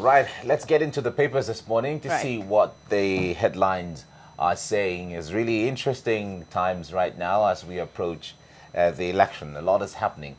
Right, let's get into the papers this morning to Right. see what the headlines are saying. It's really interesting times right now as we approach the election. A lot is happening.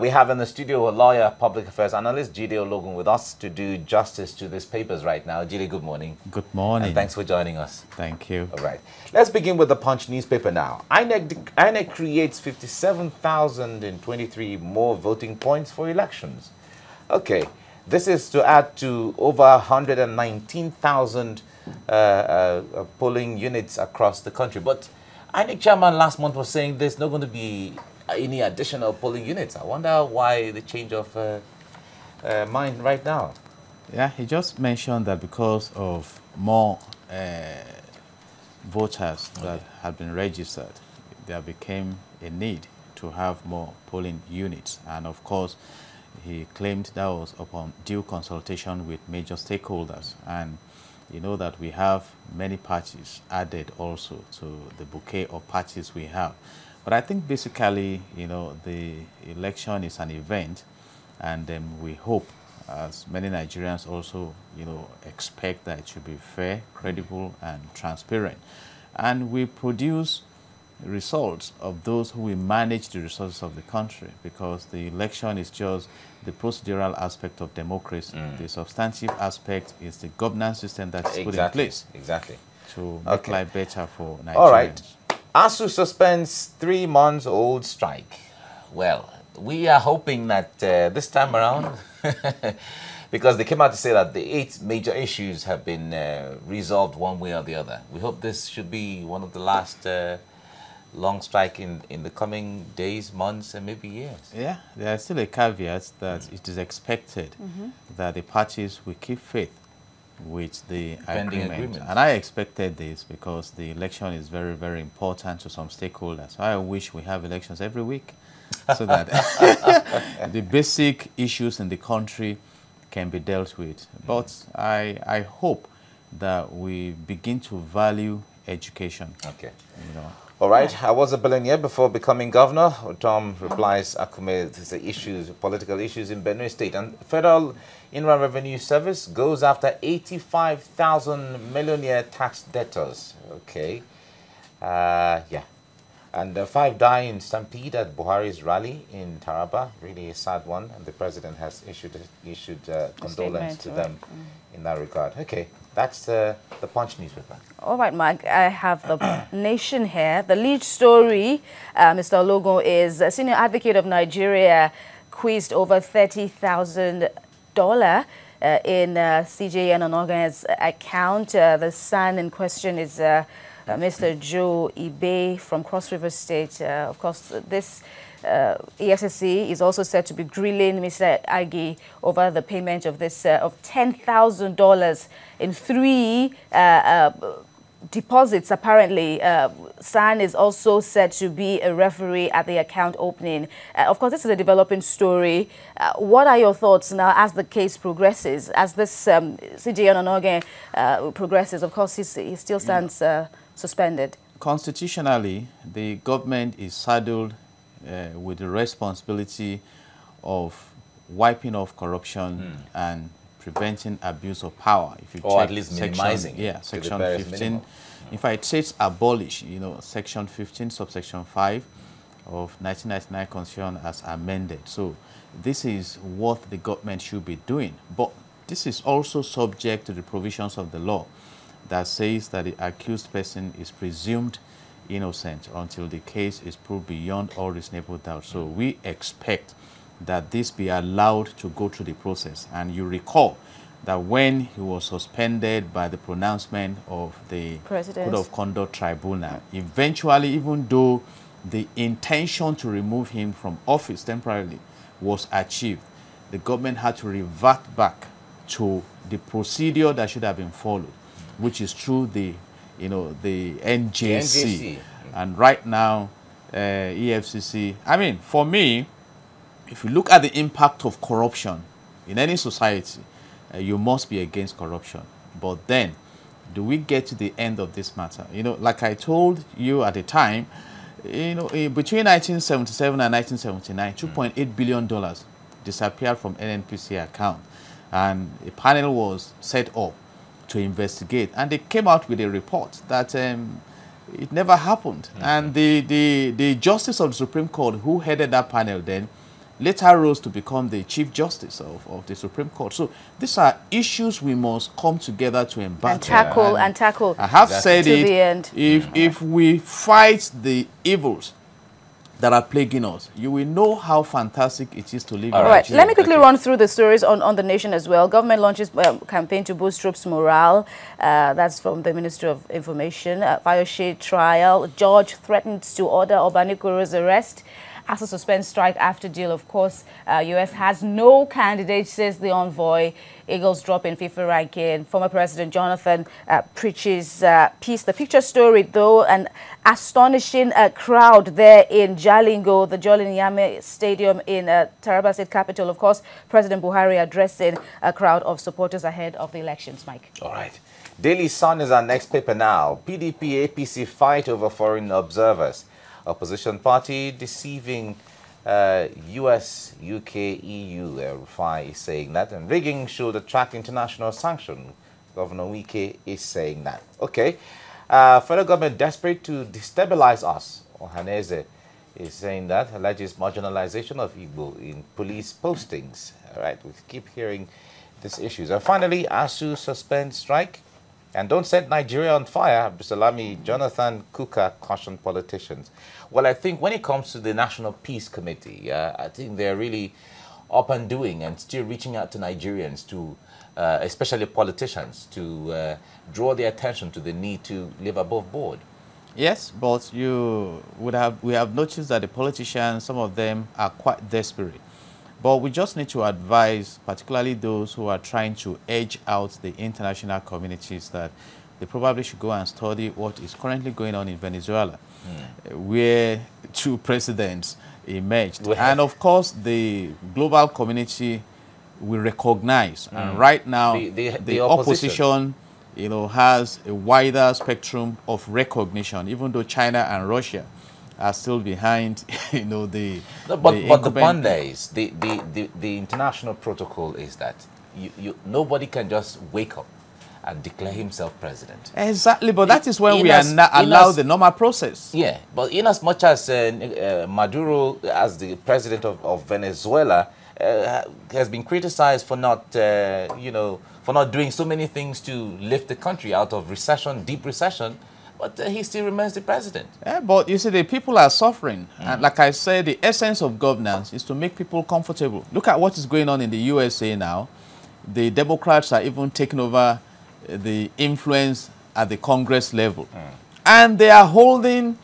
We have in the studio a lawyer, public affairs analyst, Jide Ologun, with us to do justice to these papers right now. Jide, good morning. Good morning. And thanks for joining us. Thank you. All right. Let's begin with the Punch newspaper now. INEC creates 57,023 more voting points for elections. Okay. This is to add to over 119,000 polling units across the country. But INEC chairman last month was saying there's not going to be any additional polling units. I wonder why the change of mind right now. Yeah, he just mentioned that because of more voters that have been registered, there became a need to have more polling units. And of course, he claimed that was upon due consultation with major stakeholders. And you know that we have many parties added also to the bouquet of parties we have. But I think basically, you know, the election is an event, and we hope, as many Nigerians also, you know, expect that it should be fair, credible, and transparent. And we produce results of those who will manage the resources of the country, because the election is just the procedural aspect of democracy. The substantive aspect is the governance system that is put in place. Exactly. To make life better for Nigerians. All right. ASU suspends 3-month-old strike. Well, we are hoping that this time around, because they came out to say that the 8 major issues have been resolved one way or the other. We hope this should be one of the last long strike in the coming days, months, and maybe years. Yeah, there is still a caveat that it is expected that the parties will keep faith with the agreement. And I expected this because the election is very, very important to some stakeholders. So I wish we have elections every week so that the basic issues in the country can be dealt with. But I hope that we begin to value education. Okay. You know. All right. I was a billionaire before becoming governor. Tom replies, Akume, the issues, political issues in Benue State. And Federal Inland Revenue Service goes after 85,000 millionaire tax debtors. Okay. Yeah. And 5 die in stampede at Buhari's rally in Taraba. Really a sad one. And the president has issued condolence to them in that regard. Okay. That's the Punch newspaper. All right, Mike, I have the Nation here. The lead story, Mr. Ologun, is a senior advocate of Nigeria quizzed over $30,000 in CJN Onogan's account. The son in question is Mr. Joe Ibe from Cross River State. Of course, this EFCC is also said to be grilling Mr. Agi over the payment of this of $10,000 in 3 deposits. Apparently, San is also said to be a referee at the account opening. Of course, this is a developing story. What are your thoughts now as the case progresses, as this CJ Onogan progresses? Of course, he still stands suspended. Constitutionally, the government is saddled with the responsibility of wiping off corruption and preventing abuse of power. If you or at least minimizing. Section 15. In fact, it says abolish, you know, Section 15, subsection 5 of 1999 Constitution as amended. So this is what the government should be doing. But this is also subject to the provisions of the law that says that the accused person is presumed innocent until the case is proved beyond all reasonable doubt. So we expect that this be allowed to go through the process. And you recall that when he was suspended by the pronouncement of the Code of Conduct Tribunal, eventually, even though the intention to remove him from office temporarily was achieved, the government had to revert back to the procedure that should have been followed, which is through the the NJC. And right now, EFCC, I mean, for me, if you look at the impact of corruption in any society, you must be against corruption. But then, do we get to the end of this matter? You know, like I told you at the time, you know, between 1977 and 1979, $2.8 billion disappeared from NNPC account. and a panel was set up to investigate, and they came out with a report that it never happened. And the Justice of the Supreme Court, who headed that panel then, later rose to become the Chief Justice of the Supreme Court. So these are issues we must come together to embark and tackle. I have said to it, the end. If we fight the evils that are plaguing us, you will know how fantastic it is to live in All right, Nigeria. let me quickly run through the stories on the nation as well. Government launches campaign to boost troops' morale. That's from the Ministry of Information. Fayose trial. Judge threatens to order Obanikoro's arrest. Has to suspend strike after deal. Of course, U.S. has no candidate, says the envoy. Eagles drop in FIFA ranking. Former President Jonathan preaches peace. The picture story, though, an astonishing crowd there in Jalingo, the Jolly Nyame Stadium in Taraba State capital. Of course, President Buhari addressing a crowd of supporters ahead of the elections. Mike. All right. Daily Sun is our next paper now. PDP, APC fight over foreign observers. Opposition party deceiving US, UK, EU. Rufai is saying that. And rigging should attract international sanction. Governor Wike is saying that. Okay. Federal government desperate to destabilize us. Ohaneze is saying that. Alleges marginalization of Igbo in police postings. All right. We keep hearing these issues. And finally, ASU suspend strike. And don't set Nigeria on fire. Abdulsalami Jonathan Kuka cautioned politicians. Well, I think when it comes to the National Peace Committee, I think they're really up and doing and still reaching out to Nigerians, to especially politicians, to draw their attention to the need to live above board. Yes, but we have noticed that the politicians, some of them are quite desperate. But we just need to advise, particularly those who are trying to edge out the international communities, that they probably should go and study what is currently going on in Venezuela, where two presidents emerged. And of course, the global community will recognize. And right now, the opposition, has a wider spectrum of recognition, even though China and Russia are still behind, but the bond is the international protocol is that nobody can just wake up and declare himself president. Exactly, but that is when we are not allowed the normal process. Yeah, but in as much as Maduro, as the president of Venezuela, has been criticized for not, for not doing so many things to lift the country out of recession, deep recession. But he still remains the president. Yeah, but you see, the people are suffering. And like I said, the essence of governance is to make people comfortable. Look at what is going on in the USA now. The Democrats are even taking over the influence at the Congress level. And they are holding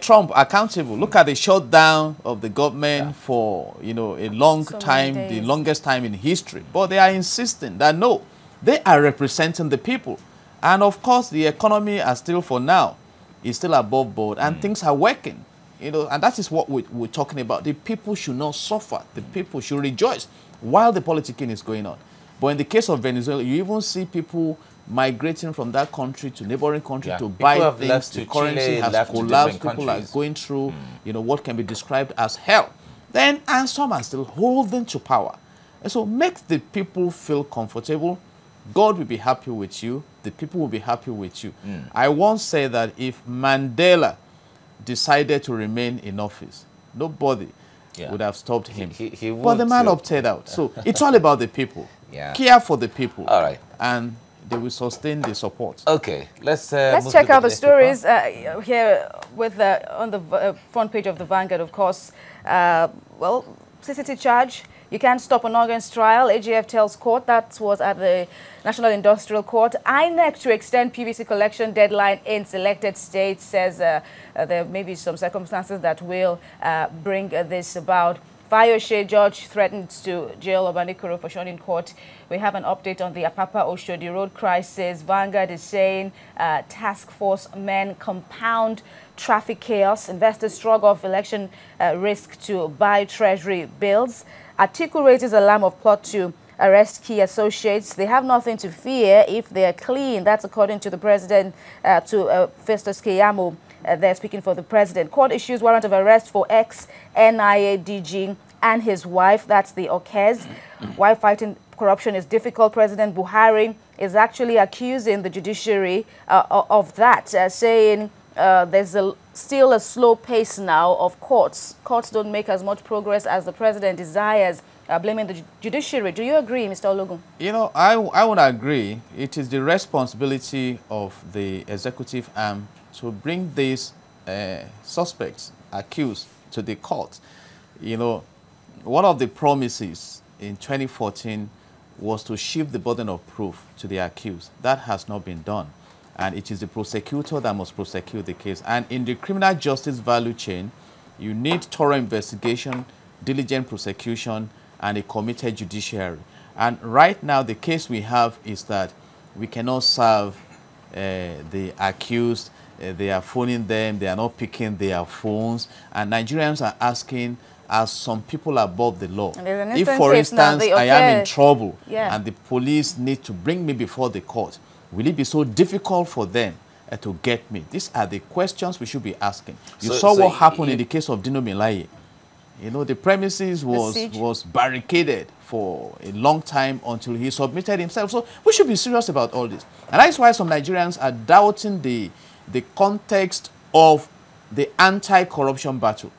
Trump accountable. Look at the shutdown of the government for, a long time, the longest time in history. But they are insisting that, no, they are representing the people. And of course, the economy is still, for now, is still above board, and things are working. And that is what we're talking about. The people should not suffer. The people should rejoice while the politicking is going on. But in the case of Venezuela, you even see people migrating from that country to neighboring country to buy things. The currency has collapsed. People are going through, what can be described as hell. And some are still holding to power. And so make the people feel comfortable. God will be happy with you. The people will be happy with you. I once said that if Mandela decided to remain in office, nobody would have stopped him. He would, but the man opted out. So it's all about the people. Care for the people. All right. And they will sustain the support. Okay. Let's check out the stories here with on the front page of the Vanguard, of course. Well, CCT charge. You can't stop an organs trial. AGF tells court. That was at the National Industrial Court. INEC to extend PVC collection deadline in selected states, says there may be some circumstances that will bring this about. Fayose judge threatens to jail Obanikoro for showing in court. We have an update on the Apapa Oshodi Road crisis. Vanguard is saying task force men compound traffic chaos. Investors shrug off election risk to buy treasury bills. Atiku raises alarm of plot to arrest key associates. They have nothing to fear if they are clean. That's according to the president, to Festus Keyamo. They're speaking for the president. Court issues warrant of arrest for ex-NIA DG and his wife. That's the Okez. While fighting corruption is difficult. President Buhari is actually accusing the judiciary of that, saying there's still a slow pace now of courts. Courts don't make as much progress as the president desires, blaming the judiciary. Do you agree, Mr. Ologun? You know, I would agree. It is the responsibility of the executive arm to bring these suspects, accused, to the court. You know, one of the promises in 2014 was to shift the burden of proof to the accused. That has not been done. And it is the prosecutor that must prosecute the case. And in the criminal justice value chain, you need thorough investigation, diligent prosecution, and a committed judiciary. And right now, the case we have is that we cannot serve the accused. They are phoning them. They are not picking their phones. And Nigerians are asking, as some people above the law, if, for instance, I am in trouble and the police need to bring me before the court, will it be so difficult for them to get me? These are the questions we should be asking. You saw what happened in the case of Dino Melaye. You know, the premises was barricaded for a long time until he submitted himself. So we should be serious about all this. And that's why some Nigerians are doubting the context of the anti-corruption battle.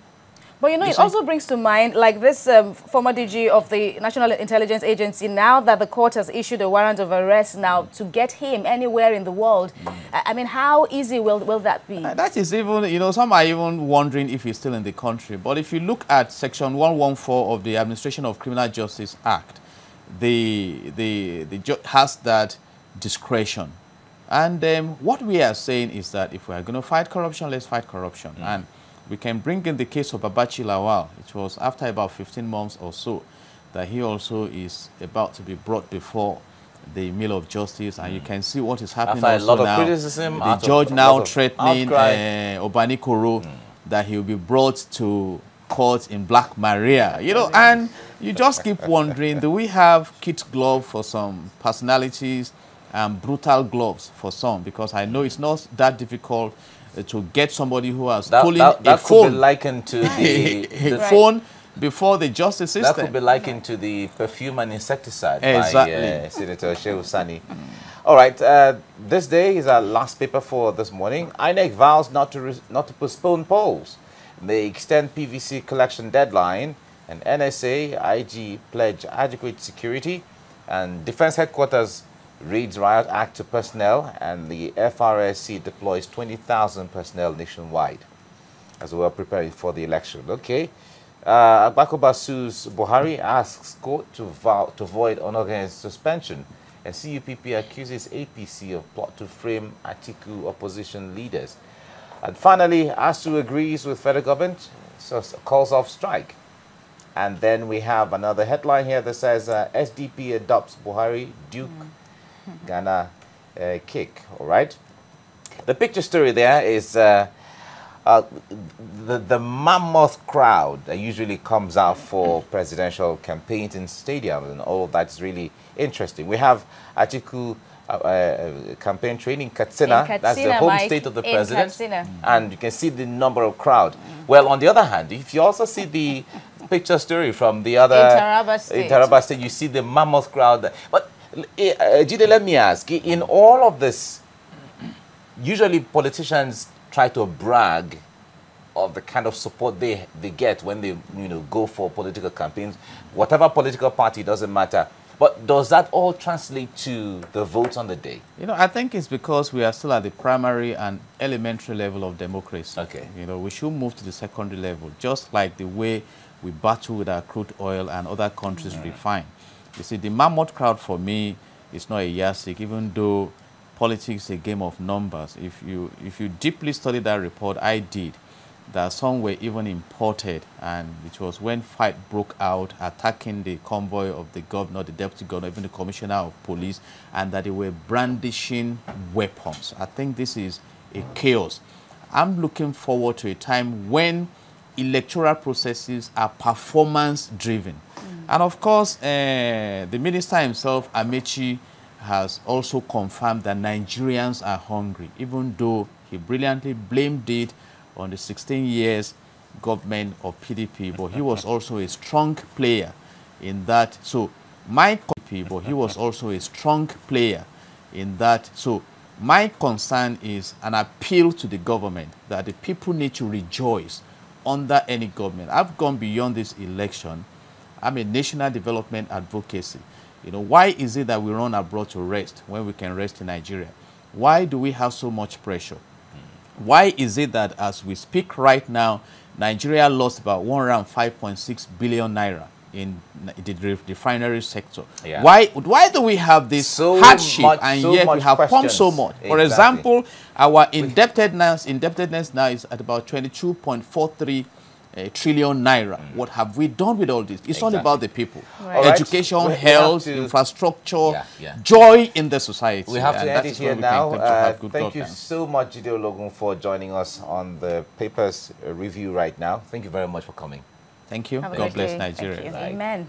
But, you know, it also brings to mind, like this former DG of the National Intelligence Agency, now that the court has issued a warrant of arrest now to get him anywhere in the world. I mean, how easy will that be? That is even, you know, some are even wondering if he's still in the country. But if you look at Section 114 of the Administration of Criminal Justice Act, the judge has that discretion. And what we are saying is that if we are going to fight corruption, let's fight corruption. And we can bring in the case of Babachi Lawal. It was after about 15 months or so that he also is about to be brought before the Mill of Justice. And you can see what is happening after also a lot now. Of criticism, the judge now threatening Obani Koro that he will be brought to court in Black Maria. You know, and you just keep wondering, do we have kid glove for some personalities and brutal gloves for some? Because I know it's not that difficult to get somebody who has stolen a phone. Could be likened to the phone before the justice system. That could be likened to the perfume and insecticide by Senator Shehu Sani. All right, this day is our last paper for this morning. INEC vows not to postpone polls. They extend PVC collection deadline, and NSA, IG pledge adequate security, and Defense Headquarters reads Riot Act to personnel, and the FRSC deploys 20,000 personnel nationwide as we are preparing for the election. Okay. Agbakoba sues Buhari, asks court to void unorganized suspension, and CUPP accuses APC of plot to frame Atiku opposition leaders. And finally, ASU agrees with federal government, so calls off strike. And then we have another headline here that says SDP adopts Buhari Duke Ghana kick. All right. The picture story there is the mammoth crowd that usually comes out for presidential campaigns in stadiums, and all of that's really interesting. We have Atiku campaign training in Katsina. That's the home state of the president, and you can see the number of crowd. Well, on the other hand, if you also see the picture story from the other in Taraba State, you see the mammoth crowd. But Jide, let me ask, in all of this, usually politicians try to brag of the kind of support they get when they go for political campaigns. Whatever political party, doesn't matter. But does that all translate to the votes on the day? You know, I think it's because we are still at the primary and elementary level of democracy. Okay. You know, we should move to the secondary level, just like the way we battle with our crude oil and other countries refine. You see, the mammoth crowd for me is not a yardstick, even though politics is a game of numbers. If you deeply study that report, I did, that some were even imported, and it was when fight broke out, attacking the convoy of the governor, the deputy governor, even the commissioner of police, and that they were brandishing weapons. I think this is a chaos. I'm looking forward to a time when electoral processes are performance-driven. And of course, the minister himself, Amechi, has also confirmed that Nigerians are hungry, even though he brilliantly blamed it on the 16 years government of PDP, but he was also a strong player in that. So my PDP, but he was also a strong player in that. So my concern is an appeal to the government that the people need to rejoice under any government. I've gone beyond this election. I'm a national development advocacy. You know, why is it that we run abroad to rest when we can rest in Nigeria? Why do we have so much pressure? Why is it that as we speak right now, Nigeria lost about 105.6 billion naira in the refinery sector? Yeah. Why do we have this hardship and yet we have pumped so much? Exactly. For example, our indebtedness now is at about 22.43 trillion naira. What have we done with all this? It's all about the people. Right. Education, Right. health, infrastructure, Yeah. joy in the society. We have to end it here now. Thank you governance. so much, Jide Ologun, for joining us on the papers review right now. Thank you very much for coming. Thank you. Have a God great bless day. Nigeria. Thank you. Right. Amen.